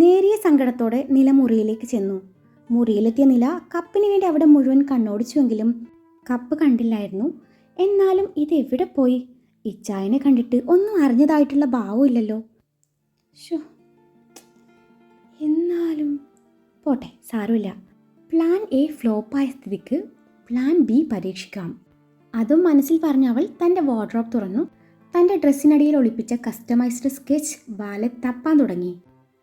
നേരിയ സങ്കടത്തോടെ നില മുറിയിലേക്ക് ചെന്നു. മുറിയിലെത്തിയ നില കപ്പിന് വേണ്ടി അവിടെ മുഴുവൻ കണ്ണോടിച്ചുവെങ്കിലും കപ്പ് കണ്ടില്ലായിരുന്നു. എന്നാലും ഇത് എവിടെ പോയി? ഇച്ചായനെ കണ്ടിട്ട് ഒന്നും അറിഞ്ഞതായിട്ടുള്ള ഭാവമില്ലല്ലോ. ഷോ, എന്നാലും പോട്ടെ, സാരമില്ല. പ്ലാൻ എ ഫ്ലോപ്പായ സ്ഥിതിക്ക് പ്ലാൻ ബി പരീക്ഷിക്കാം. അതും മനസ്സിൽ പറഞ്ഞ അവൾ തൻ്റെ വാർഡ്രോബ് തുറന്നു. തൻ്റെ ഡ്രസ്സിനടിയിൽ ഒളിപ്പിച്ച കസ്റ്റമൈസ്ഡ് സ്കെച്ച് വാലറ്റ് തപ്പാൻ തുടങ്ങി.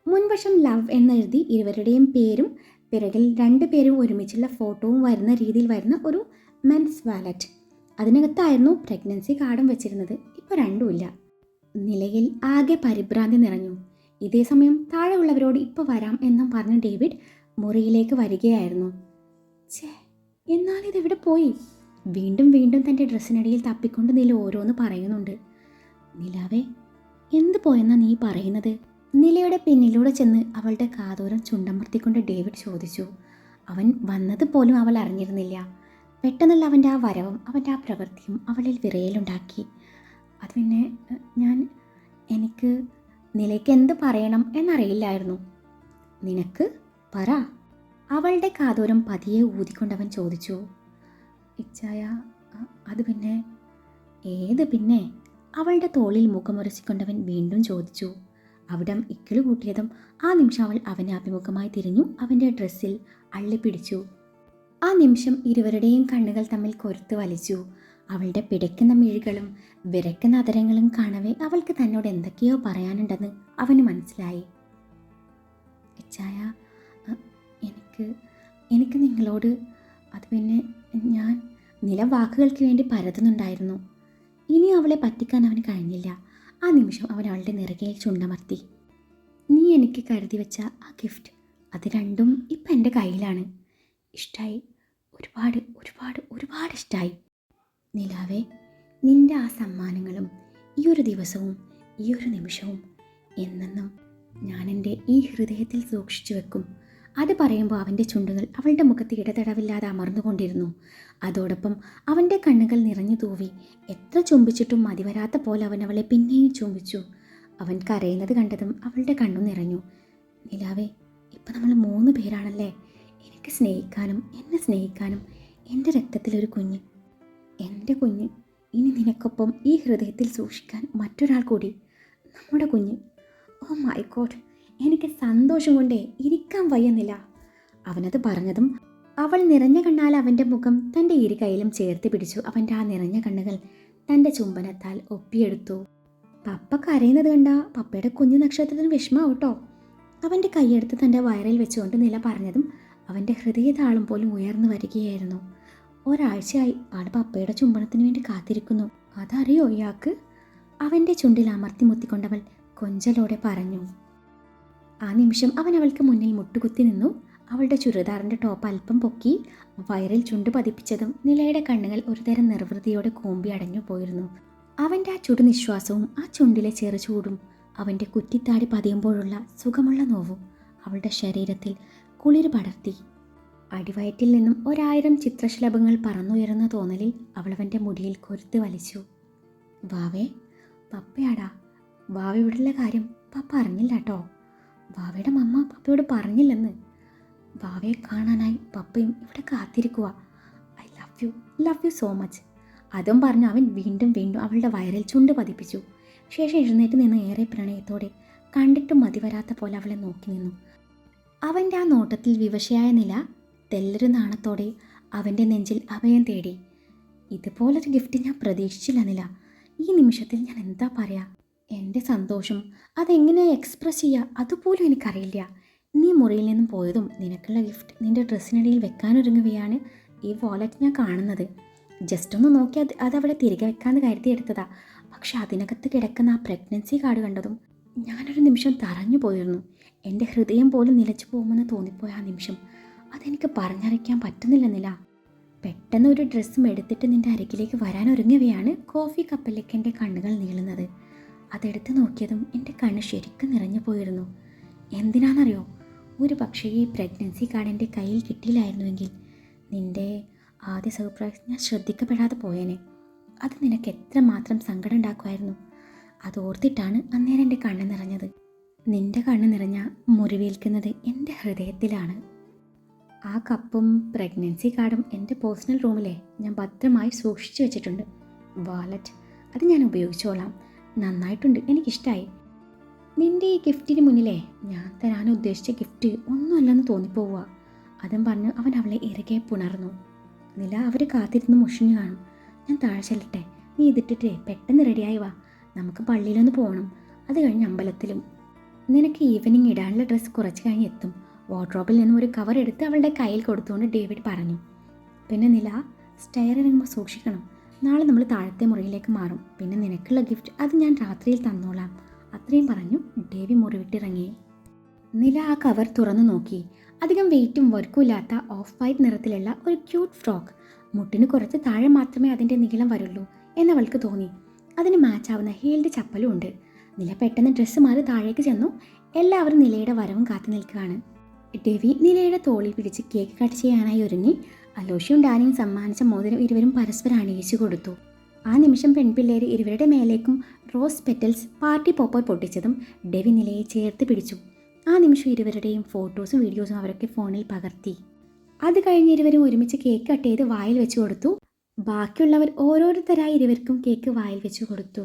മുൻവശം ലവ് എന്നെഴുതി ഇരുവരുടെയും പേരും പിറകിൽ 2 പേരും ഒരുമിച്ചുള്ള ഫോട്ടോവും വരുന്ന രീതിയിൽ വരുന്ന ഒരു മെൻസ് വാലറ്റ്. അതിനകത്തായിരുന്നു പ്രഗ്നൻസി കാർഡും വെച്ചിരുന്നത്. ഇപ്പോൾ രണ്ടുമില്ല. നിലയിൽ ആകെ പരിഭ്രാന്തി നിറഞ്ഞു. ഇതേസമയം താഴെയുള്ളവരോട് ഇപ്പോൾ വരാം എന്നും പറഞ്ഞ് ഡേവിഡ് മുറിയിലേക്ക് വരികയായിരുന്നു. എന്നാൽ ഇതെവിടെ പോയി? വീണ്ടും വീണ്ടും തൻ്റെ ഡ്രസ്സിനടിയിൽ തപ്പിക്കൊണ്ട് നില ഓരോന്ന് പറയുന്നുണ്ട്. നിലാവേ, എന്ത് പോയെന്നാ നീ പറയുന്നത്? നിലയുടെ പിന്നിലൂടെ ചെന്ന് അവളുടെ കാതോരം ചുണ്ടമർത്തിക്കൊണ്ട് ഡേവിഡ് ചോദിച്ചു. അവൻ വന്നത് പോലും അവൾ അറിഞ്ഞിരുന്നില്ല. പെട്ടെന്നുള്ള അവൻ്റെ ആ വരവും അവൻ്റെ ആ പ്രവൃത്തിയും അവളിൽ വിറയലുണ്ടാക്കി. അത് പിന്നെ എനിക്ക് നിലയ്ക്ക് എന്ത് പറയണം എന്നറിയില്ലായിരുന്നു. നിനക്ക് പറ. അവളുടെ കാതോരം പതിയെ ഊതിക്കൊണ്ടവൻ ചോദിച്ചു. ഇച്ചായ, അത് പിന്നെ. ഏത് പിന്നെ? അവളുടെ തോളിൽ മുഖമുരച്ചിക്കൊണ്ടവൻ വീണ്ടും ചോദിച്ചു. അവിടം ഇക്കിളു കൂട്ടിയതും ആ നിമിഷം അവൾ അവനെ അഭിമുഖമായി തിരിഞ്ഞു അവൻ്റെ ഡ്രസ്സിൽ അള്ളിപ്പിടിച്ചു. ആ നിമിഷം ഇരുവരുടെയും കണ്ണുകൾ തമ്മിൽ കൊരുത്ത് വലിച്ചു. അവളുടെ പിടയ്ക്കുന്ന മിഴികളും വിറയ്ക്കുന്ന അതരങ്ങളും കാണവേ അവൾക്ക് തന്നോട് എന്തൊക്കെയോ പറയാനുണ്ടെന്ന് അവന് മനസ്സിലായി. ഇച്ചായ, എനിക്ക് നിങ്ങളോട്. അത് പിന്നെ ഞാൻ. നില വാക്കുകൾക്ക് വേണ്ടി പരതുന്നുണ്ടായിരുന്നു. ഇനി അവളെ പറ്റിക്കാൻ അവന് കഴിഞ്ഞില്ല. ആ നിമിഷം അവൻ അവളുടെ നെറുകയിൽ ചുണ്ടമർത്തി. നീ എനിക്ക് കരുതി വെച്ച ആ ഗിഫ്റ്റ്, അത് രണ്ടും ഇപ്പം എൻ്റെ കയ്യിലാണ്. ഇഷ്ടമായി, ഒരുപാട് ഒരുപാട് ഒരുപാട് ഇഷ്ടമായി. നിലാവേ, നിൻ്റെ ആ സമ്മാനങ്ങളും ഈ ഒരു ദിവസവും ഈ ഒരു നിമിഷവും എന്നെന്നും ഞാൻ എൻ്റെ ഈ ഹൃദയത്തിൽ സൂക്ഷിച്ചു വെക്കും. അത് പറയുമ്പോൾ അവൻ്റെ ചുണ്ടുകൾ അവളുടെ മുഖത്ത് ഇടതടവില്ലാതെ അമർന്നുകൊണ്ടിരുന്നു. അതോടൊപ്പം അവൻ്റെ കണ്ണുകൾ നിറഞ്ഞു തൂവി. എത്ര ചുംബിച്ചിട്ടും മതിവരാത്ത പോലെ അവൻ അവളെ പിന്നെയും ചുംബിച്ചു. അവൻ കരയുന്നത് കണ്ടതും അവളുടെ കണ്ണു നിറഞ്ഞു. നിലാവേ, ഇപ്പം നമ്മൾ 3 പേരാണല്ലേ. എനിക്ക് സ്നേഹിക്കാനും എന്നെ സ്നേഹിക്കാനും എൻ്റെ രക്തത്തിലൊരു കുഞ്ഞ്, എൻ്റെ കുഞ്ഞ്. ഇനി നിനക്കൊപ്പം ഈ ഹൃദയത്തിൽ സൂക്ഷിക്കാൻ മറ്റൊരാൾ കൂടി, നമ്മുടെ കുഞ്ഞ്. ഓ മൈ ഗോഡ്, എനിക്ക് സന്തോഷം കൊണ്ടേ ഇരിക്കാൻ വയ്യുന്നില്ല. അവനത് പറഞ്ഞതും അവൾ നിറഞ്ഞ കണ്ണാൽ അവൻ്റെ മുഖം തൻ്റെ ഇരു കൈയിലും ചേർത്ത് പിടിച്ചു. അവൻ്റെ ആ നിറഞ്ഞ കണ്ണുകൾ തൻ്റെ ചുംബനത്താൽ ഒപ്പിയെടുത്തു. പപ്പ കരയുന്നത് കണ്ട പപ്പയുടെ കുഞ്ഞു നക്ഷത്രത്തിന് വിഷമാവും കേട്ടോ. അവൻ്റെ കൈയെടുത്ത് തൻ്റെ വയറിൽ വെച്ചുകൊണ്ട് നില പറഞ്ഞതും അവൻ്റെ ഹൃദയതാളം പോലും ഉയർന്നു വരികയായിരുന്നു. ഒരാഴ്ചയായി ആൾ പപ്പയുടെ ചുംബനത്തിന് വേണ്ടി കാത്തിരിക്കുന്നു. അതറിയോ ഇയാൾക്ക്? അവൻ്റെ ചുണ്ടിൽ അമർത്തി മുത്തിക്കൊണ്ടവൾ കൊഞ്ചലോടെ പറഞ്ഞു. ആ നിമിഷം അവൻ അവൾക്ക് മുന്നിൽ മുട്ടുകുത്തി നിന്നു. അവളുടെ ചുരിദാറിൻ്റെ ടോപ്പ് അല്പം പൊക്കി വയറിൽ ചുണ്ട് പതിപ്പിച്ചതും നിലയുടെ കണ്ണുകൾ ഒരുതരം നിർവൃതിയോടെ കൂമ്പി അടഞ്ഞു പോയിരുന്നു. അവൻ്റെ ആ ചുടുനിശ്വാസവും ആ ചുണ്ടിലെ ചെറുചൂടും അവൻ്റെ കുറ്റിത്താടി പതിയുമ്പോഴുള്ള സുഖമുള്ള നോവും അവളുടെ ശരീരത്തിൽ കുളിര് പടർത്തി. അടിവയറ്റിൽ നിന്നും 1000 ചിത്രശലഭങ്ങൾ പറന്നുയരുന്ന തോന്നലിൽ അവളവൻ്റെ മുടിയിൽ കൊരുത്ത് വലിച്ചു. വാവേ, പപ്പയാടാ. വാവ ഇവിടെയുള്ള കാര്യം പപ്പ അറിഞ്ഞില്ല കേട്ടോ. വാവയുടെ മമ്മ പപ്പയോട് പറഞ്ഞില്ലെന്ന്. വാവയെ കാണാനായി പപ്പയും ഇവിടെ കാത്തിരിക്കുക. I love you so much. അതും പറഞ്ഞ് അവൻ വീണ്ടും വീണ്ടും അവളുടെ വയറിൽ ചുണ്ട് പതിപ്പിച്ചു. ശേഷം എഴുന്നേറ്റ് നിന്ന് ഏറെ പ്രണയത്തോടെ കണ്ടിട്ടും മതിവരാത്ത പോലെ അവളെ നോക്കി നിന്നു. അവൻ്റെ ആ നോട്ടത്തിൽ വിവശയായ നില തെല്ലൊരു നാണത്തോടെ അവൻ്റെ നെഞ്ചിൽ അഭയം തേടി. ഇതുപോലൊരു ഗിഫ്റ്റ് ഞാൻ പ്രതീക്ഷിച്ചില്ല നില. ഈ നിമിഷത്തിൽ ഞാൻ എന്താ പറയുക? എൻ്റെ സന്തോഷം അതെങ്ങനെ എക്സ്പ്രസ് ചെയ്യുക അതുപോലും എനിക്കറിയില്ല. നീ മുറിയിൽ നിന്നും പോയതും നിനക്കുള്ള ഗിഫ്റ്റ് നിൻ്റെ ഡ്രസ്സിനിടയിൽ വെക്കാനൊരുങ്ങുകയാണ് ഈ വാലറ്റ് ഞാൻ കാണുന്നത്. ജസ്റ്റ് ഒന്ന് നോക്കി അതവിടെ തിരികെ വെക്കാമെന്ന് കരുതിയെടുത്തതാ. പക്ഷെ അതിനകത്ത് കിടക്കുന്ന ആ പ്രഗ്നൻസി കാർഡ് കണ്ടതും ഞാനൊരു നിമിഷം തറഞ്ഞു പോയിരുന്നു. എൻ്റെ ഹൃദയം പോലും നിലച്ചു പോകുമെന്ന് തോന്നിപ്പോയ ആ നിമിഷം അതെനിക്ക് പറഞ്ഞറിയിക്കാൻ പറ്റുന്നില്ലെന്നില്ല. പെട്ടെന്ന് ഒരു ഡ്രസ്സും എടുത്തിട്ട് നിൻ്റെ അരികിലേക്ക് വരാനൊരുങ്ങവെയാണ് കോഫി കപ്പിലേക്ക് എൻ്റെ കണ്ണുകൾ നീളുന്നത്. അതെടുത്ത് നോക്കിയതും എൻ്റെ കണ്ണ് ശരിക്കും നിറഞ്ഞു പോയിരുന്നു. എന്തിനാണെന്നറിയോ? ഒരു പക്ഷേ ഈ പ്രഗ്നൻസി കാർഡ് എൻ്റെ കയ്യിൽ കിട്ടിയില്ലായിരുന്നുവെങ്കിൽ നിൻ്റെ ആദ്യ സർപ്രൈസ് ഞാൻ ശ്രദ്ധിക്കപ്പെടാതെ പോയേനെ. അത് നിനക്ക് എത്രമാത്രം സങ്കടം ഉണ്ടാക്കുമായിരുന്നു. അത് ഓർത്തിട്ടാണ് അന്നേരം എൻ്റെ കണ്ണ് നിറഞ്ഞത്. നിന്റെ കണ്ണ് നിറഞ്ഞ മുറിവേൽക്കുന്നത് എൻ്റെ ഹൃദയത്തിലാണ്. ആ കപ്പും പ്രഗ്നൻസി കാർഡും എൻ്റെ പേഴ്സണൽ റൂമിലെ ഞാൻ ഭദ്രമായി സൂക്ഷിച്ചു വെച്ചിട്ടുണ്ട്. വാലറ്റ് അത് ഞാൻ ഉപയോഗിച്ചോളാം. നന്നായിട്ടുണ്ട്, എനിക്കിഷ്ടമായി. നിൻ്റെ ഈ ഗിഫ്റ്റിന് മുന്നിലേ ഞാൻ തരാൻ ഉദ്ദേശിച്ച ഗിഫ്റ്റ് ഒന്നുമല്ലെന്ന് തോന്നിപ്പോവുക. അതും പറഞ്ഞ് അവൻ അവളെ ഇറുകെ പുണർന്നു. നില അവർ കാത്തിരുന്ന് മുഷിഞ്ഞു കാണും. ഞാൻ താഴെ ചെല്ലട്ടെ, നീ ഇതിട്ടിട്ടേ പെട്ടെന്ന് റെഡിയായി വാ. നമുക്ക് പള്ളിയിലൊന്ന് പോകണം, അത് കഴിഞ്ഞ് അമ്പലത്തിലും. നിനക്ക് ഈവനിങ് ഇടാനുള്ള ഡ്രസ്സ് കുറച്ച് കഴിഞ്ഞ് എത്തും. വാർഡ്രോബിൽ നിന്നും ഒരു കവർ എടുത്ത് അവളുടെ കയ്യിൽ കൊടുത്തുകൊണ്ട് ഡേവിഡ് പറഞ്ഞു. പിന്നെ നില, സ്റ്റെയർ ഇറങ്ങുമ്പോൾ സൂക്ഷിക്കണം. നാളെ നമ്മൾ താഴത്തെ മുറിയിലേക്ക് മാറും. പിന്നെ നിനക്കുള്ള ഗിഫ്റ്റ് അത് ഞാൻ രാത്രിയിൽ തന്നോളാം. അത്രയും പറഞ്ഞു ഡേവി മുറിവിട്ടിറങ്ങി. നില ആ കവർ തുറന്നു നോക്കി. അധികം വെയിറ്റും വർക്കും ഇല്ലാത്ത ഓഫ് വൈറ്റ് നിറത്തിലുള്ള ഒരു ക്യൂട്ട് ഫ്രോക്ക്. മുട്ടിന് കുറച്ച് താഴെ മാത്രമേ അതിൻ്റെ നീളം വരുള്ളൂ എന്നവൾക്ക് തോന്നി. അതിന് മാച്ചാവുന്ന ഹീൽഡ് ചപ്പലും ഉണ്ട്. നില പെട്ടെന്ന് ഡ്രസ്സ് മാറി താഴേക്ക് ചെന്നു. എല്ലാവരും നിലയുടെ വരവും കാത്തു നിൽക്കുകയാണ്. ഡെവി നിലയുടെ തോളിൽ പിടിച്ച് കേക്ക് കട്ട് ചെയ്യാനായി ഒരുങ്ങി. അലോഷിയും ഡാനിയും സമ്മാനിച്ച മോതിരം ഇരുവരും പരസ്പരം അണിയിച്ചു കൊടുത്തു. ആ നിമിഷം പെൺപിള്ളേർ ഇരുവരുടെ മേലേക്കും റോസ് പെറ്റൽസ് പാർട്ടി പോപ്പർ പൊട്ടിച്ചതും ഡെവി നിലയെ ചേർത്ത് പിടിച്ചു. ആ നിമിഷം ഇരുവരുടെയും ഫോട്ടോസും വീഡിയോസും അവരൊക്കെ ഫോണിൽ പകർത്തി. അത് കഴിഞ്ഞ് ഇരുവരും ഒരുമിച്ച് കേക്ക് കട്ട് ചെയ്ത് വായിൽ വെച്ച് കൊടുത്തു. ബാക്കിയുള്ളവർ ഓരോരുത്തരായി ഇരുവർക്കും കേക്ക് വായിൽ വെച്ച് കൊടുത്തു.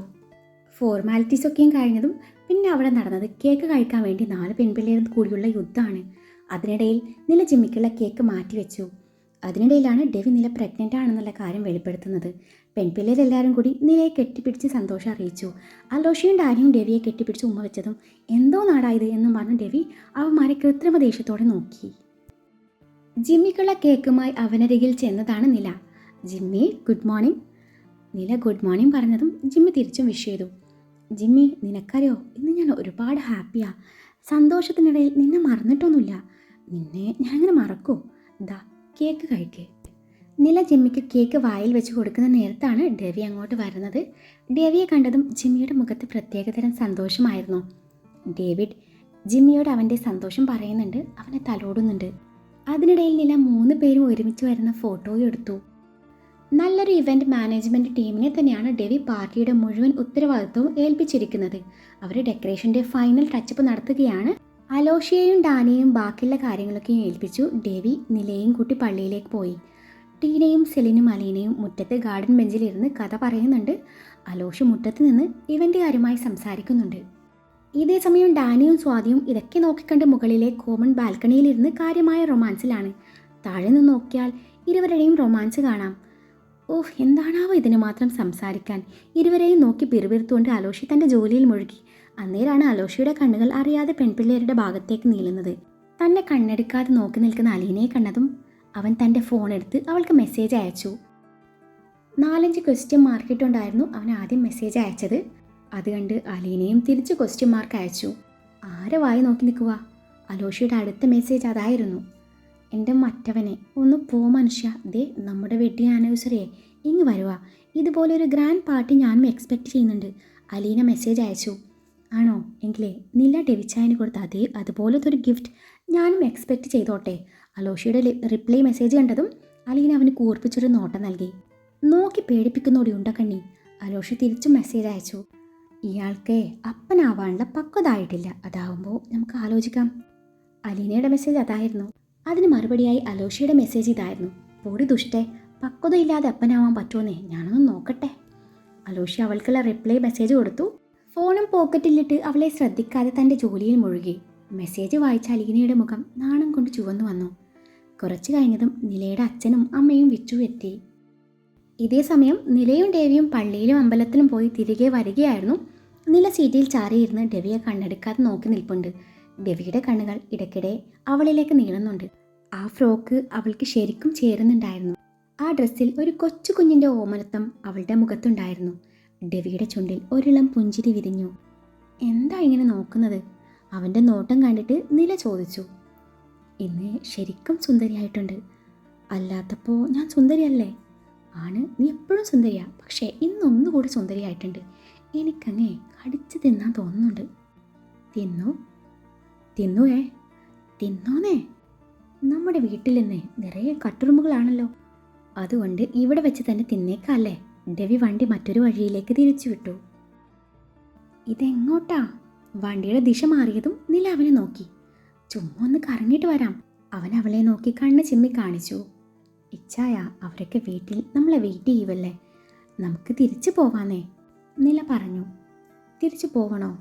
ഫോർമാലിറ്റീസൊക്കെയും കഴിഞ്ഞതും പിന്നെ അവിടെ നടന്നത് കേക്ക് കഴിക്കാൻ വേണ്ടി 4 പെൺപിള്ളേരും കൂടിയുള്ള യുദ്ധമാണ്. അതിനിടയിൽ നില ജിമ്മിക്കുള്ള കേക്ക് മാറ്റിവെച്ചു. അതിനിടയിലാണ് ഡെവി നില പ്രഗ്നൻ്റ് ആണെന്നുള്ള കാര്യം വെളിപ്പെടുത്തുന്നത്. പെൺപിള്ളേരെല്ലാവരും കൂടി നിലയെ കെട്ടിപ്പിടിച്ച് സന്തോഷം അറിയിച്ചു. അലോഷിയും ഡാനിയും ഡെവിയെ കെട്ടിപ്പിടിച്ച് ഉമ്മ വെച്ചതും എന്തോ നാടായത് എന്നും പറഞ്ഞ് ഡെവി അവന്മാരെ കൃത്രിമ ദേഷ്യത്തോടെ നോക്കി. ജിമ്മിക്കുള്ള കേക്കുമായി അവനരികിൽ ചെന്നതാണ് നില. Jimmy, good morning. നില ഗുഡ് മോർണിംഗ് പറഞ്ഞതും ജിമ്മി തിരിച്ചും വിഷ് ചെയ്തു. ജിമ്മി, നിനക്കറിയോ, ഇന്ന് ഞാൻ ഒരുപാട് ഹാപ്പിയാ. സന്തോഷത്തിനിടയിൽ നിന്നെ മറന്നിട്ടൊന്നുമില്ല. നിന്നെ ഞാനിങ്ങനെ മറക്കൂ? ദാ കേക്ക് കഴിക്കേ. നില ജിമ്മിക്ക് കേക്ക് വായിൽ വെച്ച് കൊടുക്കുന്ന നേരത്താണ് ഡെവി അങ്ങോട്ട് വരുന്നത്. ഡെവിയെ കണ്ടതും ജിമ്മിയുടെ മുഖത്ത് പ്രത്യേകതരം സന്തോഷമായിരുന്നു. ഡേവിഡ് ജിമ്മിയോട് അവൻ്റെ സന്തോഷം പറയുന്നുണ്ട്, അവനെ തലോടുന്നുണ്ട്. അതിനിടയിൽ നില 3 പേരും ഒരുമിച്ച് വരുന്ന ഫോട്ടോയും എടുത്തു. നല്ലൊരു ഇവൻ്റ് മാനേജ്മെൻറ്റ് ടീമിനെ തന്നെയാണ് ഡെവി പാർട്ടിയുടെ മുഴുവൻ ഉത്തരവാദിത്വവും ഏൽപ്പിച്ചിരിക്കുന്നത്. അവർ ഡെക്കറേഷൻ്റെ ഫൈനൽ ടച്ചപ്പ് നടത്തുകയാണ്. അലോഷിയെയും ഡാനിയെയും ബാക്കിയുള്ള കാര്യങ്ങളൊക്കെയും ഏൽപ്പിച്ചു. ഡെവി നിലയെയും കൂട്ടി പള്ളിയിലേക്ക് പോയി. ടീനയും സെലിനും അലീനയും മുറ്റത്ത് ഗാർഡൻ ബെഞ്ചിലിരുന്ന് കഥ പറയുന്നുണ്ട്. അലോഷി മുറ്റത്ത് നിന്ന് ഇവൻ്റ് കാര്യമായി സംസാരിക്കുന്നുണ്ട്. ഇതേ സമയം ഡാനിയും സ്വാതിയും ഇതൊക്കെ നോക്കിക്കണ്ട് മുകളിലെ കോമൺ ബാൽക്കണിയിലിരുന്ന് കാര്യമായ റൊമാൻസിലാണ്. താഴെ നിന്ന് നോക്കിയാൽ ഇരുവരുടെയും റൊമാൻസ് കാണാം. ഓഹ്, എന്താണാവോ ഇതിന് മാത്രം സംസാരിക്കാൻ. ഇരുവരെയും നോക്കി പിറുപിറുത്തുകൊണ്ട് അലോഷി തൻ്റെ ജോലിയിൽ മുഴുകി. അന്നേരാണ് അലോഷിയുടെ കണ്ണുകൾ അറിയാതെ പെൺപിള്ളേരുടെ ഭാഗത്തേക്ക് നീളുന്നത്. തന്നെ കണ്ണെടുക്കാതെ നോക്കി നിൽക്കുന്ന അലീനയെ കണ്ടതും അവൻ തൻ്റെ ഫോൺ എടുത്ത് അവൾക്ക് മെസ്സേജ് അയച്ചു. 4-5 ക്വസ്റ്റ്യൻ മാർക്ക് ഇട്ടുണ്ടായിരുന്നു അവൻ ആദ്യം മെസ്സേജ് അയച്ചത്. അത് കണ്ട് അലീനയും തിരിച്ച് ക്വസ്റ്റ്യൻ മാർക്ക് അയച്ചു. ആരെ വായി നോക്കി നിൽക്കുക? അലോഷിയുടെ അടുത്ത മെസ്സേജ് അതായിരുന്നു. എൻ്റെ മറ്റവനെ ഒന്ന് പോ മനുഷ്യ, ദേ നമ്മുടെ വെഡ്ഡിങ് ആനിവേഴ്സറിയെ ഇങ്ങ് വരുക. ഇതുപോലൊരു ഗ്രാൻഡ് പാർട്ടി ഞാനും എക്സ്പെക്റ്റ് ചെയ്യുന്നുണ്ട്. അലീന മെസ്സേജ് അയച്ചു. ആണോ? എങ്കിലേ നില ഡെവിച്ചായന് കൊടുത്ത അതുപോലത്തെ ഒരു ഗിഫ്റ്റ് ഞാനും എക്സ്പെക്റ്റ് ചെയ്തോട്ടെ. അലോഷിയുടെ റിപ്ലൈ മെസ്സേജ് കണ്ടതും അലീന അവന് കൂർപ്പിച്ചൊരു നോട്ടം നൽകി. നോക്കി പേടിപ്പിക്കുന്നോടി ഉണ്ടക്കണ്ണി. അലോഷി തിരിച്ചും മെസ്സേജ് അയച്ചു. ഇയാൾക്ക് അപ്പനാവാനുള്ള പക്വതായിട്ടില്ല, അതാവുമ്പോൾ നമുക്ക് ആലോചിക്കാം. അലീനയുടെ മെസ്സേജ് അതായിരുന്നു. അതിന് മറുപടിയായി അലോഷിയുടെ മെസ്സേജ് ഇതായിരുന്നു. പൊടി ദുഷ്ടേ, പക്വതയില്ലാതെ അപ്പനാവാൻ പറ്റുമെന്നേ, ഞാനൊന്ന് നോക്കട്ടെ. അലോഷി അവൾക്കുള്ള റിപ്ലൈ മെസ്സേജ് കൊടുത്തു. ഫോണും പോക്കറ്റിലിട്ട് അവളെ ശ്രദ്ധിക്കാതെ തൻ്റെ ജോലിയിൽ മുഴുകി. മെസ്സേജ് വായിച്ച അലീനയുടെ മുഖം നാണം കൊണ്ട് ചുവന്നു വന്നു. കുറച്ച് കഴിഞ്ഞതും നിലയുടെ അച്ഛനും അമ്മയും വിച്ചു എത്തി. ഇതേ സമയം നിലയും ഡേവിയും പള്ളിയിലും അമ്പലത്തിലും പോയി തിരികെ വരികയായിരുന്നു. നില സീറ്റിൽ ചാരിയിരുന്ന് ഡെവിയെ കണ്ണെടുക്കാതെ നോക്കി നിൽപ്പുണ്ട്. ഡെവിയുടെ കണ്ണുകൾ ഇടയ്ക്കിടെ അവളിലേക്ക് നീളുന്നുണ്ട്. ആ ഫ്രോക്ക് അവൾക്ക് ശരിക്കും ചേരുന്നുണ്ടായിരുന്നു. ആ ഡ്രസ്സിൽ ഒരു കൊച്ചു കുഞ്ഞിൻ്റെ ഓമനത്വം അവളുടെ മുഖത്തുണ്ടായിരുന്നു. ഡെവിയുടെ ചുണ്ടിൽ ഒരിളം പുഞ്ചിരി വിരിഞ്ഞു. എന്താ ഇങ്ങനെ നോക്കുന്നത്? അവൻ്റെ നോട്ടം കണ്ടിട്ട് നില ചോദിച്ചു. ഇന്ന് ശരിക്കും സുന്ദരിയായിട്ടുണ്ട്. അല്ലാത്തപ്പോൾ ഞാൻ സുന്ദരിയല്ലേ? ആണ്, നീ എപ്പോഴും സുന്ദരിയാ. പക്ഷേ ഇന്നൊന്നുകൂടി സുന്ദരിയായിട്ടുണ്ട്. എനിക്കങ്ങേ കടിച്ച് തിന്നാൻ തോന്നുന്നുണ്ട്. തിന്നു തിന്നുവേ തിന്നോന്നേ. നമ്മുടെ വീട്ടിൽ നിന്ന് നിറയെ കട്ടുറുമ്പുകളാണല്ലോ. അതുകൊണ്ട് ഇവിടെ വെച്ച് തന്നെ തിന്നേക്കല്ലേ. ഡെവി വണ്ടി മറ്റൊരു വഴിയിലേക്ക് തിരിച്ചു വിട്ടു. ഇതെങ്ങോട്ടാ? വണ്ടിയുടെ ദിശ മാറിയതും നില അവനെ നോക്കി. ചുമ്മാ ഒന്ന് കറങ്ങിയിട്ട് വരാം. അവൻ അവളെ നോക്കി കണ്ണ് ചിമ്മി കാണിച്ചു. ഇച്ചായ, അവരൊക്കെ വീട്ടിൽ നമ്മളെ വെയിറ്റ് ചെയ്യുവല്ലേ, നമുക്ക് തിരിച്ചു പോവാന്നേ, നില പറഞ്ഞു. തിരിച്ചു പോവണോ?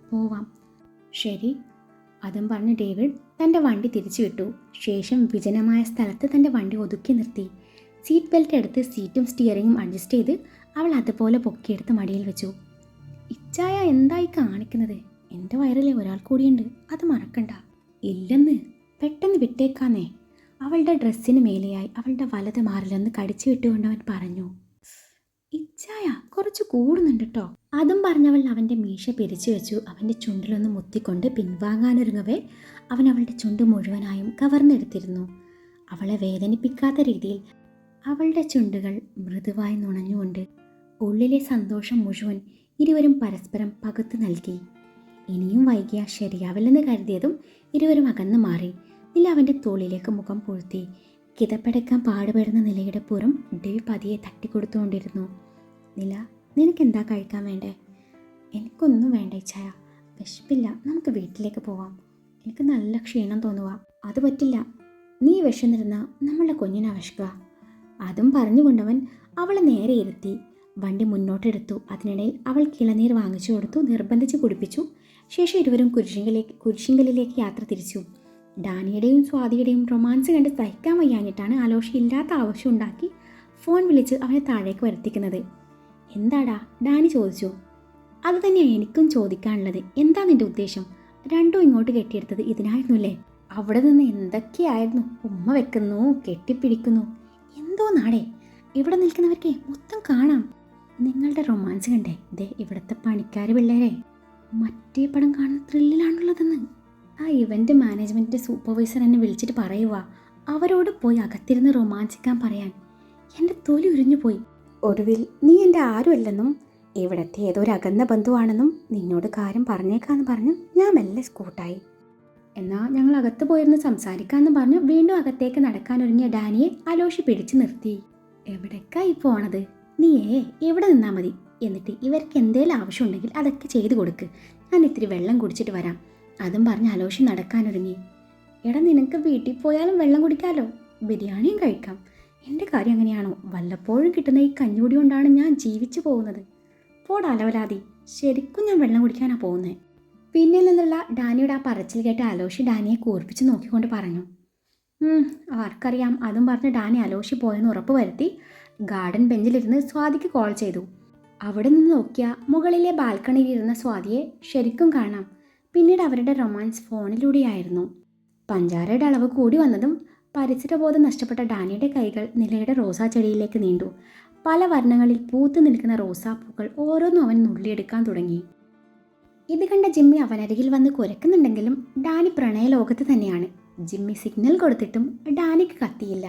പോവാം. ശരി. അതും പറഞ്ഞ് ഡേവിഡ് തൻ്റെ വണ്ടി തിരിച്ചു വിട്ടു. ശേഷം വിജനമായ സ്ഥലത്ത് തൻ്റെ വണ്ടി ഒതുക്കി നിർത്തി. സീറ്റ് ബെൽറ്റ് എടുത്ത് സീറ്റും സ്റ്റിയറിങ്ങും അഡ്ജസ്റ്റ് ചെയ്ത് അവൾ അതുപോലെ പൊക്കിയെടുത്ത് മടിയിൽ വെച്ചു. ഇച്ചായ, എന്തായി കാണിക്കുന്നത്? എൻ്റെ വയറിലെ ഒരാൾ കൂടിയുണ്ട്, അത് മറക്കണ്ട. ഇല്ലെന്ന്, പെട്ടെന്ന് വിട്ടേക്കാന്നേ. അവളുടെ ഡ്രസ്സിന് മേലെയായി അവളുടെ വലത് മാറിലൊന്ന് കടിച്ചു വിട്ടുകൊണ്ട് അവൻ പറഞ്ഞു. ഇച്ചായ, കുറച്ച് കൂടുന്നുണ്ട് കേട്ടോ. അതും പറഞ്ഞവൾ അവൻ്റെ മീശ പിരിച്ചു വെച്ചു. അവൻ്റെ ചുണ്ടിലൊന്ന് മുത്തിക്കൊണ്ട് പിൻവാങ്ങാനൊരുങ്ങവേ അവൻ അവളുടെ ചുണ്ട് മുഴുവനായും കവർന്നെടുത്തിരുന്നു. അവളെ വേദനിപ്പിക്കാത്ത രീതിയിൽ അവളുടെ ചുണ്ടുകൾ മൃദുവായി നുണഞ്ഞുകൊണ്ട് ഉള്ളിലെ സന്തോഷം മുഴുവൻ ഇരുവരും പരസ്പരം പകുത്തു നൽകി. ഇനിയും വൈകിയാൽ ശരിയാവില്ലെന്ന് കരുതിയതും ഇരുവരും അകന്നു മാറി. നില അവൻ്റെ തോളിലേക്ക് മുഖം പൂഴ്ത്തി. കിതപ്പടക്കാൻ പാടുപെടുന്ന നിലയുടെ പുറം ഡേവ് പതിയെ തട്ടിക്കൊടുത്തുകൊണ്ടിരുന്നു. നില, നിനക്കെന്താ കഴിക്കാൻ വേണ്ടേ? എനിക്കൊന്നും വേണ്ട ഇച്ചായ, വിശപ്പില്ല, നമുക്ക് വീട്ടിലേക്ക് പോവാം. എനിക്ക് നല്ല ക്ഷീണം തോന്നുക. അത് പറ്റില്ല, നീ വിശന്നിരുന്ന നമ്മളുടെ കുഞ്ഞിനെ വിശക്കുക. അതും പറഞ്ഞുകൊണ്ടവൻ അവളെ നേരെ ഇരുത്തി വണ്ടി മുന്നോട്ടെടുത്തു. അതിനിടയിൽ അവൾ ഇളനീർ വാങ്ങിച്ചു കൊടുത്തു, നിർബന്ധിച്ച് കുടിപ്പിച്ചു. ശേഷം ഇരുവരും കുരിശിങ്കലിലേക്ക് യാത്ര തിരിച്ചു. ഡാനിയുടെയും സ്വാതിയുടെയും റൊമാൻസ് കണ്ട് സഹിക്കാൻ വയ്യാഞ്ഞിട്ടാണ് അലോഷി ഇല്ലാത്ത ആവശ്യം ഉണ്ടാക്കി ഫോൺ വിളിച്ച് അവനെ താഴേക്ക് വരുത്തിക്കുന്നത്. എന്താടാ, ഡാനി ചോദിച്ചു. അത് തന്നെയാണ് എനിക്കും ചോദിക്കാനുള്ളത്. എന്താ നിന്റെ ഉദ്ദേശം? രണ്ടും ഇങ്ങോട്ട് കെട്ടിയെടുത്തത് ഇതിനായിരുന്നുല്ലേ? അവിടെ നിന്ന് എന്തൊക്കെയായിരുന്നു? ഉമ്മ വെക്കുന്നു, കെട്ടിപ്പിടിക്കുന്നു, എന്തോ നാടേ. ഇവിടെ നിൽക്കുന്നവർക്ക് മൊത്തം കാണാം. നിങ്ങളുടെ റൊമാൻസ് കണ്ടേ ദേ ഇവിടുത്തെ പണിക്കാർ പിള്ളേരെ മറ്റേ പടം കാണുന്ന ത്രില്ലിലാണുള്ളതെന്ന് ആ ഇവൻ്റ് മാനേജ്മെൻറ്റിൻ്റെ സൂപ്പർവൈസർ എന്നെ വിളിച്ചിട്ട് പറയുക. അവരോട് പോയി അകത്തിരുന്ന് റൊമാൻസിക്കാൻ പറയാൻ. എൻ്റെ തൊലി ഉരിഞ്ഞു പോയി. ഒടുവിൽ നീ എൻ്റെ ആരുമല്ലെന്നും ഇവിടത്തെ ഏതോ ഒരു അകന്ന ബന്ധുവാണെന്നും നിന്നോട് കാര്യം പറഞ്ഞേക്കാന്ന് പറഞ്ഞു ഞാൻ മെല്ലെ സ്കൂട്ടായി. എന്നാൽ ഞങ്ങൾ അകത്ത് പോയിരുന്ന് സംസാരിക്കാമെന്ന് പറഞ്ഞു വീണ്ടും അകത്തേക്ക് നടക്കാനൊരുങ്ങിയ ഡാനിയെ അലോഷി പിടിച്ചു നിർത്തി. എവിടേക്കായി പോണത്? നീയേ ഇവിടെ നിന്നാൽ മതി. എന്നിട്ട് ഇവർക്ക് എന്തേലും ആവശ്യമുണ്ടെങ്കിൽ അതൊക്കെ ചെയ്തു കൊടുക്ക്. ഞാൻ ഇത്തിരി വെള്ളം കുടിച്ചിട്ട് വരാം. അതും പറഞ്ഞ് അലോഷി നടക്കാനൊരുങ്ങി. എടാ, നിനക്ക് വീട്ടിൽ പോയാലും വെള്ളം കുടിക്കാമല്ലോ, ബിരിയാണിയും കഴിക്കാം. എൻ്റെ കാര്യം അങ്ങനെയാണോ? വല്ലപ്പോഴും കിട്ടുന്ന ഈ കഞ്ഞുകൂടി കൊണ്ടാണ് ഞാൻ ജീവിച്ചു പോകുന്നത്. പോടാ അലവലാതി, ശരിക്കും ഞാൻ വെള്ളം കുടിക്കാനാണ് പോകുന്നത്. പിന്നിൽ നിന്നുള്ള ഡാനിയുടെ ആ പറച്ചിൽ കേട്ട് അലോഷി ഡാനിയെ കൂർപ്പിച്ച് നോക്കിക്കൊണ്ട് പറഞ്ഞു. ആർക്കറിയാം. അതും പറഞ്ഞ് ഡാനി അലോഷി പോയെന്ന് ഉറപ്പ് വരുത്തി ഗാർഡൻ ബെഞ്ചിലിരുന്ന് സ്വാതിക്ക് കോൾ ചെയ്തു. അവിടെ നിന്ന് നോക്കിയാൽ മുകളിലെ ബാൽക്കണിയിലിരുന്ന സ്വാതിയെ ശരിക്കും കാണാം. പിന്നീട് അവരുടെ റൊമാൻസ് ഫോണിലൂടെയായിരുന്നു. പഞ്ചാരയുടെ അളവ് കൂടി വന്നതും പരിസരബോധം നഷ്ടപ്പെട്ട ഡാനിയുടെ കൈകൾ നിലയുടെ റോസാ ചെടിയിലേക്ക് നീണ്ടു. പല വർണ്ണങ്ങളിൽ പൂത്തു നിൽക്കുന്ന റോസാപ്പൂക്കൾ ഓരോന്നും അവൻ നുള്ളിയെടുക്കാൻ തുടങ്ങി. ഇത് കണ്ട ജിമ്മി അവനരികിൽ വന്ന് കുരക്കുന്നുണ്ടെങ്കിലും ഡാനി പ്രണയലോകത്ത് തന്നെയാണ്. ജിമ്മി സിഗ്നൽ കൊടുത്തിട്ടും ഡാനിക്ക് കത്തിയില്ല.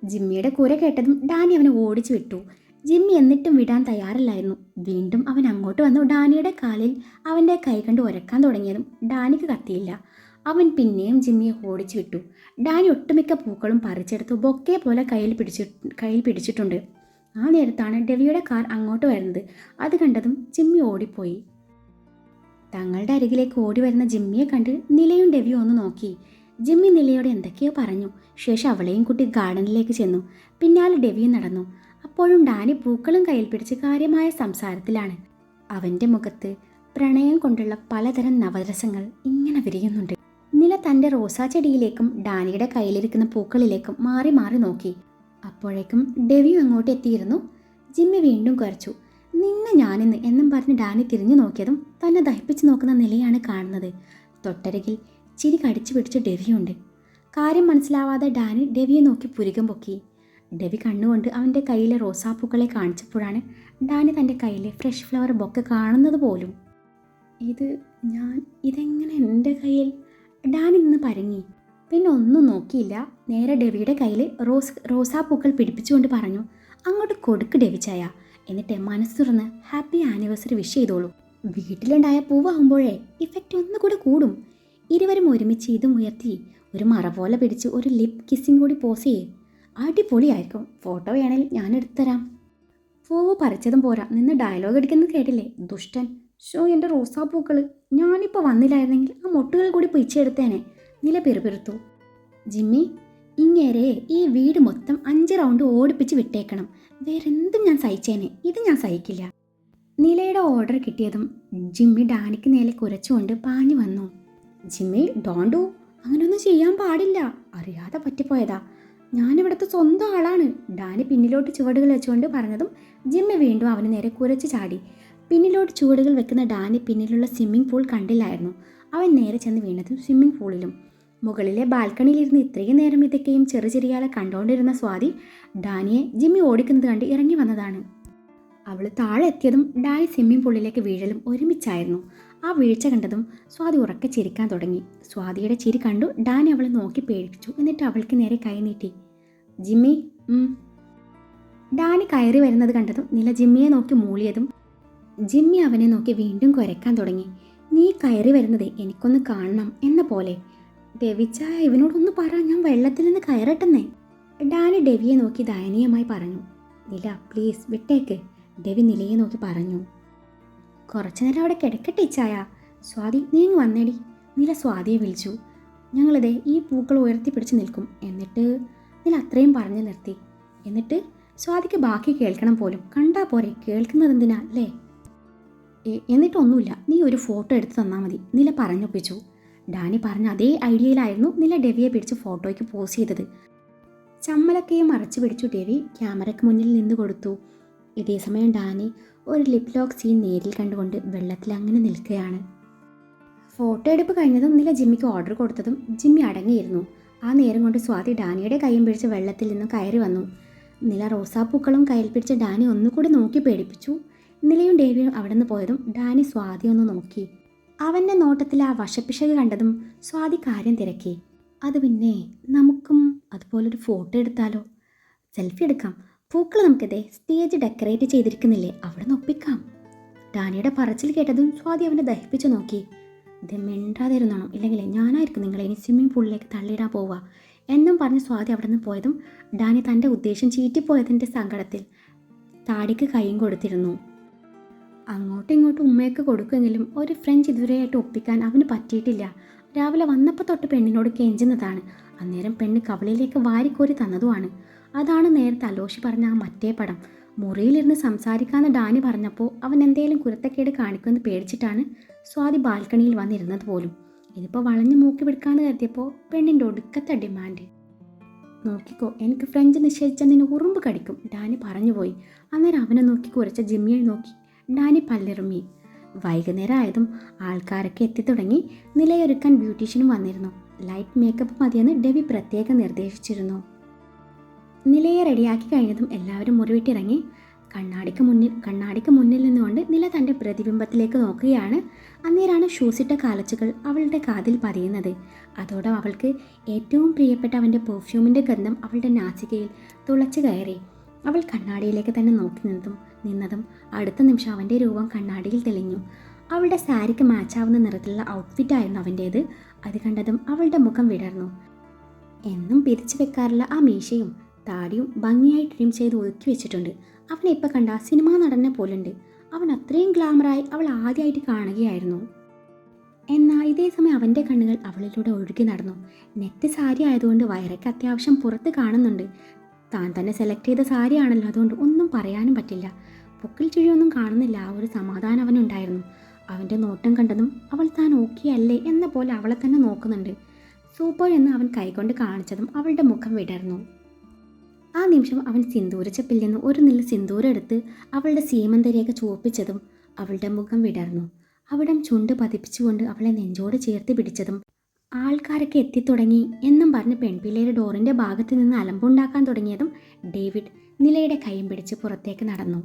ജിമ്മിയുടെ കുര കേട്ടതും ഡാനി അവനെ ഓടിച്ചു വിട്ടു. ജിമ്മി എന്നിട്ടും വിടാൻ തയ്യാറില്ലായിരുന്നു. വീണ്ടും അവൻ അങ്ങോട്ട് വന്നു ഡാനിയുടെ കാലിൽ അവൻ്റെ കൈ കണ്ട് ഉരക്കാൻ തുടങ്ങിയതും ഡാനിക്ക് കത്തിയില്ല. അവൻ പിന്നെയും ജിമ്മിയെ ഓടിച്ചു വിട്ടു. ഡാനി ഒട്ടുമിക്ക പൂക്കളും പറിച്ചെടുത്തു ബൊക്കെ പോലെ കയ്യിൽ പിടിച്ചിട്ടുണ്ട്. ആ നേരത്താണ് ഡെവിയുടെ കാർ അങ്ങോട്ട് വരുന്നത്. അത് കണ്ടതും ജിമ്മി ഓടിപ്പോയി. തങ്ങളുടെ അരികിലേക്ക് ഓടി വരുന്ന ജിമ്മിയെ കണ്ട് നിലയും ഡെവിയും ഒന്ന് നോക്കി. ജിമ്മി നിലയോട് എന്തൊക്കെയോ പറഞ്ഞു. ശേഷം അവളെയും കൂട്ടി ഗാർഡനിലേക്ക് ചെന്നു. പിന്നാലെ ഡെവിയും നടന്നു. അപ്പോഴും ഡാനി പൂക്കളും കയ്യിൽ പിടിച്ച് കാര്യമായ സംസാരത്തിലാണ്. അവൻ്റെ മുഖത്ത് പ്രണയം കൊണ്ടുള്ള പലതരം നവരസങ്ങൾ ഇങ്ങനെ വിരിയുന്നുണ്ട്. നില തൻ്റെ റോസാ ചെടിയിലേക്കും ഡാനിയുടെ കയ്യിലിരിക്കുന്ന പൂക്കളിലേക്കും മാറി മാറി നോക്കി. അപ്പോഴേക്കും ഡെവിയും അങ്ങോട്ട് എത്തിയിരുന്നു. ജിമ്മി വീണ്ടും കുരച്ചു. നിന്നെ ഞാനിന്ന് എന്നും പറഞ്ഞ് ഡാനി തിരിഞ്ഞു നോക്കിയതും തന്നെ ദഹിപ്പിച്ച് നോക്കുന്ന നിലയാണ് കാണുന്നത്. തൊട്ടരികിൽ ചിരി കടിച്ചു പിടിച്ച ഡെവിയുണ്ട്. കാര്യം മനസ്സിലാവാതെ ഡാനി ഡെവിയെ നോക്കി പുരികം പൊക്കി. ഡെവി കണ്ണുകൊണ്ട് അവൻ്റെ കയ്യിലെ റോസാപ്പൂക്കളെ കാണിച്ചപ്പോഴാണ് ഡാനി തൻ്റെ കയ്യിലെ ഫ്രഷ് ഫ്ലവർ ബൊക്കെ കാണുന്നത് പോലും. ഇതെങ്ങനെ എൻ്റെ കയ്യിൽ? ഡാനി നിന്ന് പരങ്ങി. പിന്നെ ഒന്നും നോക്കിയില്ല. നേരെ ഡെവിയുടെ കയ്യിൽ റോസാപ്പൂക്കൾ പിടിപ്പിച്ചുകൊണ്ട് പറഞ്ഞു, അങ്ങോട്ട് കൊടുക്ക് ഡെവിച്ചായ. എന്നിട്ട് മനസ്സ് തുറന്ന് ഹാപ്പി ആനിവേഴ്സറി വിഷ് ചെയ്തോളൂ. വീട്ടിലുണ്ടായ പൂവാകുമ്പോഴേ ഇഫക്റ്റ് ഒന്നുകൂടി കൂടും. ഇരുവരും ഒരുമിച്ച് ഇതും ഉയർത്തി ഒരു മറ പോലെ പിടിച്ച് ഒരു ലിപ് കിസ്സിങ് കൂടി പോസ് ചെയ്യേ. അടിപൊളിയായിരിക്കും. ഫോട്ടോ വേണേൽ ഞാൻ എടുത്തുതരാം. പൂവ് പറിച്ചതും പോരാ, നിന്ന് ഡയലോഗ് അടിക്കുന്നത് കേട്ടില്ലേ? ദുഷ്ടൻ. ഷോ എൻ്റെ റോസാപ്പൂക്കൾ, ഞാനിപ്പോൾ വന്നില്ലായിരുന്നെങ്കിൽ ആ മൊട്ടുകൾ കൂടി പിച്ചെടുത്തേനെ. നില പിറുപിറുത്തു. ജിമ്മി, ഇങ്ങേരെ ഈ വീട് മൊത്തം 5 റൗണ്ട് ഓടിപ്പിച്ച് വിട്ടേക്കണം. വേറെന്തും ഞാൻ സഹിച്ചേനെ, ഇത് ഞാൻ സഹിക്കില്ല. നിലയുടെ ഓർഡർ കിട്ടിയതും ജിമ്മി ഡാനിക്ക് നേരെ കുരച്ചുകൊണ്ട് പാഞ്ഞു വന്നു. ജിമ്മി, ഡോണ്ടു, അങ്ങനെയൊന്നും ചെയ്യാൻ പാടില്ല. അറിയാതെ പറ്റിപ്പോയതാ. ഞാനിവിടുത്തെ സ്വന്തം ആളാണ്. ഡാനി പിന്നിലോട്ട് ചുവടുകൾ വെച്ചുകൊണ്ട് പറഞ്ഞതും ജിമ്മി വീണ്ടും അവന് നേരെ കുരച്ചു ചാടി. പിന്നിലോട്ട് ചുവടുകൾ വെക്കുന്ന ഡാനി പിന്നിലുള്ള സ്വിമ്മിംഗ് പൂൾ കണ്ടില്ലായിരുന്നു. അവൻ നേരെ ചെന്ന് വീണതും സ്വിമ്മിംഗ് പൂളിലും. മുകളിലെ ബാൽക്കണിയിലിരുന്ന് ഇത്രയും നേരം ഇതൊക്കെയും ചെറിയാളെ കണ്ടുകൊണ്ടിരുന്ന സ്വാതി ഡാനിയെ ജിമ്മി ഓടിക്കുന്നത് കണ്ട് ഇറങ്ങി വന്നതാണ്. അവൾ താഴെ എത്തിയതും ഡാനി സ്വിമ്മിംഗ് പൂളിലേക്ക് വീഴലും ഒരുമിച്ചായിരുന്നു. ആ വീഴ്ച കണ്ടതും സ്വാതി ഉറക്കെ ചിരിക്കാൻ തുടങ്ങി. സ്വാതിയുടെ ചിരി കണ്ടു ഡാനി അവളെ നോക്കി പേടിപ്പിച്ചു. എന്നിട്ട് അവൾക്ക് നേരെ കൈ നീട്ടി. ജിമ്മി. ഡാനി കയറി വരുന്നത് കണ്ടതും നില ജിമ്മിയെ നോക്കി മൂളിയതും ജിമ്മി അവനെ നോക്കി വീണ്ടും കുരയ്ക്കാൻ തുടങ്ങി. നീ കയറി വരുന്നത് എനിക്കൊന്ന് കാണണം എന്ന പോലെ. ഡെവിച്ചായ, ഇവനോടൊന്ന് പറ, ഞാൻ വെള്ളത്തിൽ നിന്ന് കയറട്ടെന്നേ. ഡാനി ഡെവിയെ നോക്കി ദയനീയമായി പറഞ്ഞു. നില പ്ലീസ് വിട്ടേക്ക്, ഡെവി നിലയെ നോക്കി പറഞ്ഞു. കുറച്ചു നേരം അവിടെ കിടക്കട്ടെ ഇച്ചായ. സ്വാതി, നീ ഇങ്ങ് വന്നേടി. നില സ്വാതിയെ വിളിച്ചു. ഞങ്ങളിതേ ഈ പൂക്കൾ ഉയർത്തിപ്പിടിച്ച് നിൽക്കും. എന്നിട്ട് നില അത്രയും പറഞ്ഞു നിർത്തി. എന്നിട്ട് സ്വാതിക്ക് ബാക്കി കേൾക്കണം പോലും. കണ്ടാ പോരെ, കേൾക്കുന്നത് എന്തിനാ അല്ലേ? എന്നിട്ടൊന്നുമില്ല, നീ ഒരു ഫോട്ടോ എടുത്ത് തന്നാൽ മതി, നില പറഞ്ഞൊപ്പിച്ചു. ഡാനി പറഞ്ഞ അതേ ഐഡിയയിലായിരുന്നു നില ഡെവിയെ പിടിച്ച് ഫോട്ടോയ്ക്ക് പോസ് ചെയ്തത്. ചമ്മലക്കയെ മറച്ചു പിടിച്ചു ഡെവി ക്യാമറയ്ക്ക് മുന്നിൽ നിന്ന് കൊടുത്തു. ഇതേസമയം ഡാനി ഒരു ലിപ് ലോക്ക് സീൻ നേരിൽ കണ്ടുകൊണ്ട് വെള്ളത്തിൽ അങ്ങനെ നിൽക്കുകയാണ്. ഫോട്ടോ എടുപ്പ് കഴിഞ്ഞതും നില ജിമ്മിക്ക് ഓർഡർ കൊടുത്തതും ജിമ്മി അടങ്ങിയിരുന്നു. ആ നേരം കൊണ്ട് സ്വാതി ഡാനിയുടെ കൈയും പിടിച്ച് വെള്ളത്തിൽ നിന്നും കയറി വന്നു. നില റോസാപ്പൂക്കളും കയ്യിൽ പിടിച്ച് ഡാനി ഒന്നുകൂടി നോക്കി പേടിപ്പിച്ചു. നിലയും ഡേവിയും അവിടെ നിന്ന് പോയതും ഡാനി സ്വാതി ഒന്ന് നോക്കി. അവൻ്റെ നോട്ടത്തിൽ ആ വശപ്പിശക് കണ്ടതും സ്വാതി കാര്യം തിരക്കി. അത് പിന്നെ നമുക്കും അതുപോലൊരു ഫോട്ടോ എടുത്താലോ? സെൽഫി എടുക്കാം. പൂക്കൾ നമുക്കിതേ സ്റ്റേജ് ഡെക്കറേറ്റ് ചെയ്തിരിക്കുന്നില്ലേ, അവിടെ നിന്ന് ഒപ്പിക്കാം. ഡാനിയുടെ പറച്ചിൽ കേട്ടതും സ്വാതി അവനെ ദഹിപ്പിച്ചു നോക്കി. ഇത് മിണ്ടാതിരുന്നോ, ഇല്ലെങ്കിൽ ഞാനായിരിക്കും നിങ്ങളെ ഇനി സ്വിമ്മിംഗ് പൂളിലേക്ക് തള്ളിയിടാൻ പോവുക എന്നും പറഞ്ഞ് സ്വാതി അവിടെ നിന്ന് പോയതും ഡാനി തൻ്റെ ഉദ്ദേശം ചീറ്റിപ്പോയതിൻ്റെ സങ്കടത്തിൽ താടിക്ക് കൈയും കൊടുത്തിരുന്നു. അങ്ങോട്ടും ഇങ്ങോട്ടും ഉമ്മയൊക്കെ കൊടുക്കുമെങ്കിലും ഒരു ഫ്രഞ്ച് ഇതുവരെയായിട്ട് ഒപ്പിക്കാൻ അവന് പറ്റിയിട്ടില്ല. രാവിലെ വന്നപ്പോൾ തൊട്ട് പെണ്ണിനോട് കെഞ്ചുന്നതാണ്. അന്നേരം പെണ്ണ് കവളിലേക്ക് വാരിക്കോരി തന്നതുമാണ്. അതാണ് നേരത്തെ അലോഷി പറഞ്ഞ ആ മറ്റേ പടം. മുറിയിലിരുന്ന് സംസാരിക്കാമെന്ന് ഡാനി പറഞ്ഞപ്പോൾ അവൻ എന്തേലും കുരുത്തക്കേട് കാണിക്കുമെന്ന് പേടിച്ചിട്ടാണ് സ്വാതി ബാൽക്കണിയിൽ വന്നിരുന്നത് പോലും. ഇതിപ്പോൾ വളഞ്ഞു മൂക്കി പിടിക്കാമെന്ന് കരുതിയപ്പോൾ പെണ്ണിൻ്റെ ഒടുക്കത്തെ ഡിമാൻഡ്. നോക്കിക്കോ, എനിക്ക് ഫ്രഞ്ച് നിഷേധിച്ച നിന്നെ ഉറുമ്പ് കടിക്കും, ഡാനി പറഞ്ഞുപോയി. അന്നേരം അവനെ നോക്കി കുരച്ച ജിമ്മിയെ നോക്കി ഡാനി പല്ലിറുമ്മി. വൈകുന്നേരം ആയതും ആൾക്കാരൊക്കെ എത്തിത്തുടങ്ങി. നിലയൊരുക്കാൻ ബ്യൂട്ടീഷ്യനും വന്നിരുന്നു. ലൈറ്റ് മേക്കപ്പ് മതിയെന്ന് ഡെവി പ്രത്യേകം നിർദ്ദേശിച്ചിരുന്നു. നിലയെ റെഡിയാക്കി കഴിഞ്ഞതും എല്ലാവരും മുറിവിട്ടിറങ്ങി. കണ്ണാടിക്ക് മുന്നിൽ നിന്നുകൊണ്ട് നില തൻ്റെ പ്രതിബിംബത്തിലേക്ക് നോക്കുകയാണ്. അന്നേരമാണ് ഷൂസിട്ട കാലച്ചുകൾ അവളുടെ കാതിൽ പതിയുന്നത്. അതോടെ അവൾക്ക് ഏറ്റവും പ്രിയപ്പെട്ട അവൻ്റെ പെർഫ്യൂമിൻ്റെ ഗന്ധം അവളുടെ നാസികയിൽ തുളച്ചു കയറി. അവൾ കണ്ണാടിയിലേക്ക് തന്നെ നോക്കി നിന്നതും അടുത്ത നിമിഷം അവൻ്റെ രൂപം കണ്ണാടിയിൽ തെളിഞ്ഞു. അവളുടെ സാരിക്ക് മാച്ചാവുന്ന നിറത്തിലുള്ള ഔട്ട്ഫിറ്റായിരുന്നു അവൻ്റേത്. അത് കണ്ടതും അവളുടെ മുഖം വിടർന്നു. എന്നും പിരിച്ചു വെക്കാറുള്ള ആ മീശയും താടിയും ഭംഗിയായി ട്രിം ചെയ്ത് ഒതുക്കി വെച്ചിട്ടുണ്ട്. അവനെ ഇപ്പം കണ്ട സിനിമാ നടനെ പോലുണ്ട്. അവൻ അത്രയും ഗ്ലാമറായി അവൾ ആദ്യമായിട്ട് കാണുകയായിരുന്നു. എന്നാൽ ഇതേ സമയം അവൻ്റെ കണ്ണുകൾ അവളിലൂടെ ഒഴുകി നടന്നു. നെറ്റ് സാരി ആയതുകൊണ്ട് വയറൊക്കെ അത്യാവശ്യം പുറത്ത് കാണുന്നുണ്ട്. താൻ തന്നെ സെലക്ട് ചെയ്ത സാരിയാണല്ലോ, അതുകൊണ്ട് ഒന്നും പറയാനും പറ്റില്ല. പൊക്കിൽ ചിഴിയൊന്നും കാണുന്നില്ല. ആ ഒരു സമാധാനം അവനുണ്ടായിരുന്നു. അവൻ്റെ നോട്ടം കണ്ടതും അവൾ താൻ ഓക്കെ അല്ലേ എന്ന പോലെ അവളെ തന്നെ നോക്കുന്നുണ്ട്. സൂപ്പർ എന്ന് അവൻ കൈകൊണ്ട് കാണിച്ചതും അവളുടെ മുഖം വിടർന്നു. ആ നിമിഷം അവൻ സിന്ദൂരച്ചപ്പിൽ നിന്ന് ഒരു നില സിന്ദൂരം എടുത്ത് അവളുടെ സീമന്തരേഖ ചുവപ്പിച്ചതും അവളുടെ മുഖം വിടർന്നു. അവിടം ചുണ്ട് പതിപ്പിച്ചുകൊണ്ട് അവളെ നെഞ്ചോട് ചേർത്ത് പിടിച്ചതും ആൾക്കാരൊക്കെ എത്തിത്തുടങ്ങി എന്നും പറഞ്ഞ് പെൺപിള്ളയുടെ ഡോറിൻ്റെ ഭാഗത്ത് നിന്ന് അലമ്പുണ്ടാക്കാൻ തുടങ്ങിയതും ഡേവിഡ് നിലയുടെ കൈയും പിടിച്ച് പുറത്തേക്ക് നടന്നു.